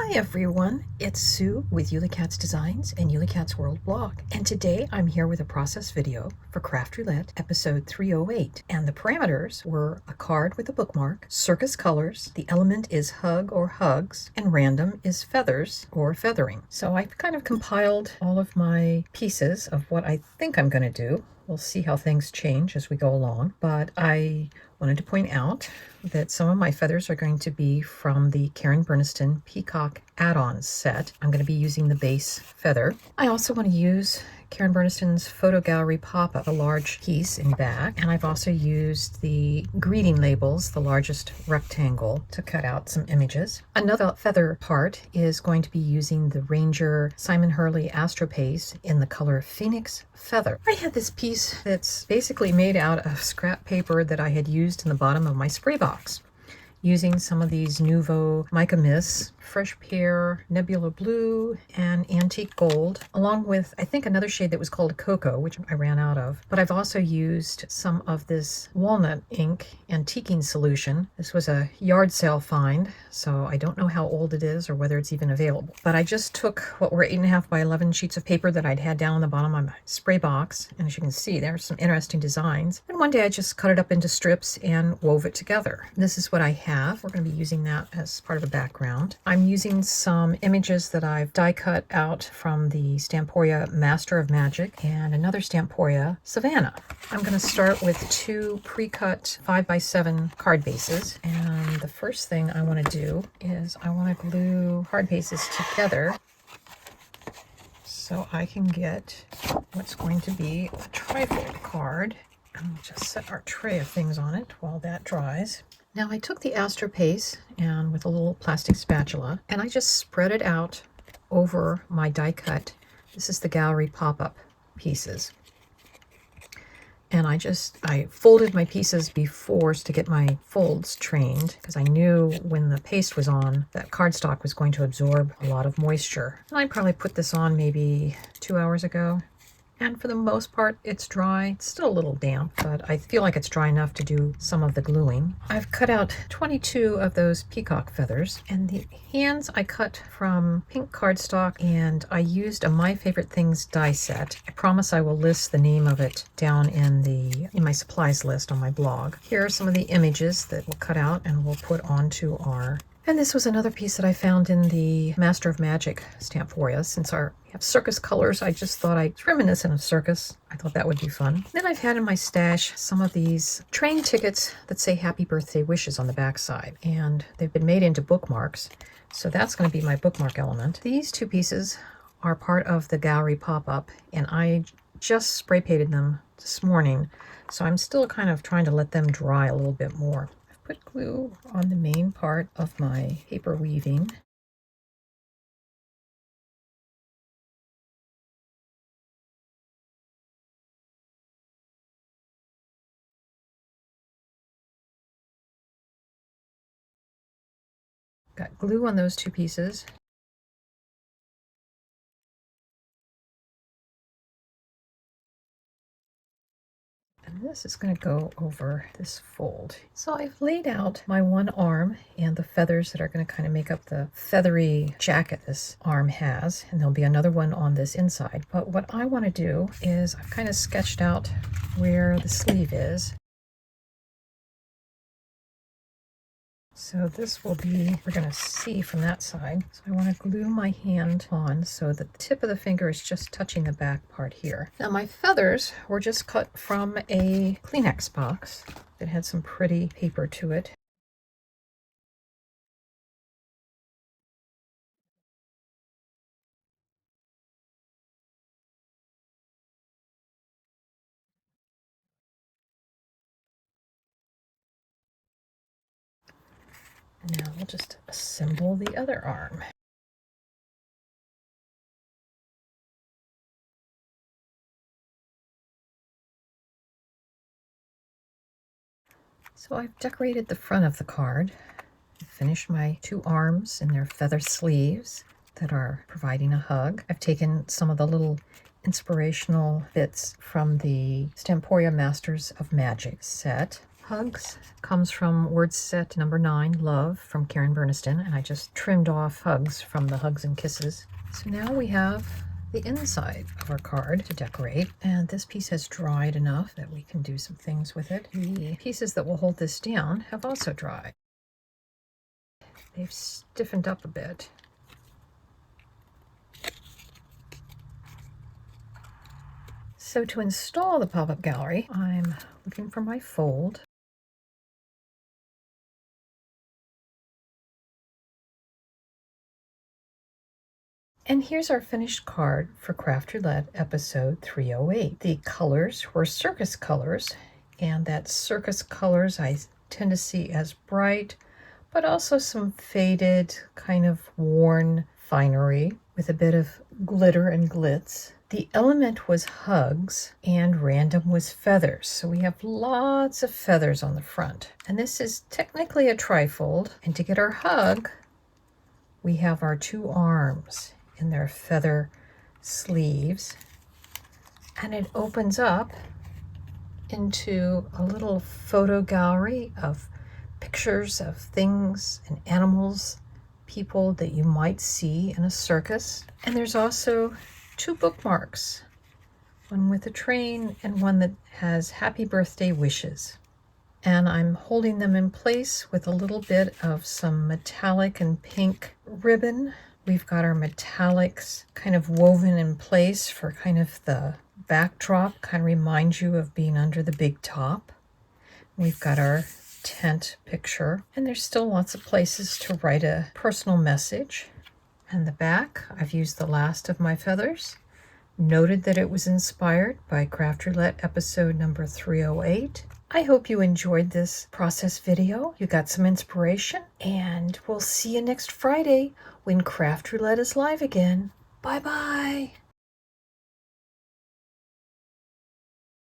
Hi everyone, it's Sue with Ully Cat's Designs and Ully Cat's World blog, and today I'm here with a process video for Craft Roulette episode 308, and the parameters were a card with a bookmark, circus colors, the element is hug or hugs, and random is feathers or feathering. So I've kind of compiled all of my pieces of what I think I'm going to do. We'll see how things change as we go along, but I wanted to point out that some of my feathers are going to be from the Karen Berniston Peacock add-on set. I'm going to be using the base feather. I also want to use Karen Berniston's Photo Gallery pop-up, a large piece in back, and I've also used the greeting labels, the largest rectangle, to cut out some images. Another feather part is going to be using the Ranger Simon Hurley Astropace in the color Phoenix Feather. I had this piece that's basically made out of scrap paper that I had used in the bottom of my spray box, using some of these Nuvo Mica Mists, Fresh Pear, Nebula Blue, and Antique Gold, along with, I think, another shade that was called Cocoa, which I ran out of. But I've also used some of this walnut ink antiquing solution. This was a yard sale find, so I don't know how old it is or whether it's even available. But I just took what were 8.5 by 11 sheets of paper that I'd had down on the bottom of my spray box, and as you can see, there's some interesting designs. And one day I just cut it up into strips and wove it together. This is what I have. We're going to be using that as part of a background. I'm using some images that I've die cut out from the Stamporia Master of Magic and another Stamporia Savannah. I'm going to start with two pre-cut 5x7 card bases, and the first thing I want to do is I want to glue card bases together so I can get what's going to be a trifold card. And we'll just set our tray of things on it while that dries. Now I took the Astropace and with a little plastic spatula, and I just spread it out over my die cut. This is the gallery pop-up pieces. And I folded my pieces before to get my folds trained, because I knew when the paste was on that cardstock was going to absorb a lot of moisture. And I probably put this on maybe 2 hours ago. And for the most part, it's dry. It's still a little damp, but I feel like it's dry enough to do some of the gluing. I've cut out 22 of those peacock feathers, and the hands I cut from pink cardstock, and I used a My Favorite Things die set. I promise I will list the name of it down in my supplies list on my blog. Here are some of the images that we'll cut out and we'll put onto our... And this was another piece that I found in the Master of Magic Stamporia. Since we have circus colors, I just thought it's reminiscent of Circus. I thought that would be fun. Then I've had in my stash some of these train tickets that say Happy Birthday Wishes on the backside, and they've been made into bookmarks. So that's going to be my bookmark element. These two pieces are part of the gallery pop-up, and I just spray painted them this morning. So I'm still kind of trying to let them dry a little bit more. Put glue on the main part of my paper weaving. Got glue on those two pieces. And this is going to go over this fold. So I've laid out my one arm and the feathers that are going to kind of make up the feathery jacket this arm has. And there'll be another one on this inside. But what I want to do is I've kind of sketched out where the sleeve is. So this will be, we're going to see from that side. So I want to glue my hand on so that the tip of the finger is just touching the back part here. Now my feathers were just cut from a Kleenex box that had some pretty paper to it. Now we'll just assemble the other arm. So I've decorated the front of the card. I finished my two arms in their feather sleeves that are providing a hug. I've taken some of the little inspirational bits from the Stamporia Masters of Magic set. Hugs comes from word set number 9, Love, from Karen Berniston, and I just trimmed off Hugs from the Hugs and Kisses. So now we have the inside of our card to decorate, and this piece has dried enough that we can do some things with it. The pieces that will hold this down have also dried. They've stiffened up a bit. So to install the pop-up gallery, I'm looking for my fold. And here's our finished card for Craft Roulette episode 308. The colors were Circus colors, and that Circus colors I tend to see as bright, but also some faded, kind of worn finery with a bit of glitter and glitz. The element was hugs and random was feathers. So we have lots of feathers on the front. And this is technically a trifold. And to get our hug, we have our two arms in their feather sleeves. And it opens up into a little photo gallery of pictures of things and animals, people that you might see in a circus. And there's also two bookmarks, one with a train and one that has happy birthday wishes. And I'm holding them in place with a little bit of some metallic and pink ribbon. We've got our metallics kind of woven in place for kind of the backdrop, kind of reminds you of being under the big top. We've got our tent picture, and there's still lots of places to write a personal message. And the back, I've used the last of my feathers, noted that it was inspired by Craft Roulette episode number 308. I hope you enjoyed this process video. You got some inspiration, and we'll see you next Friday when Craft Roulette is live again. Bye-bye.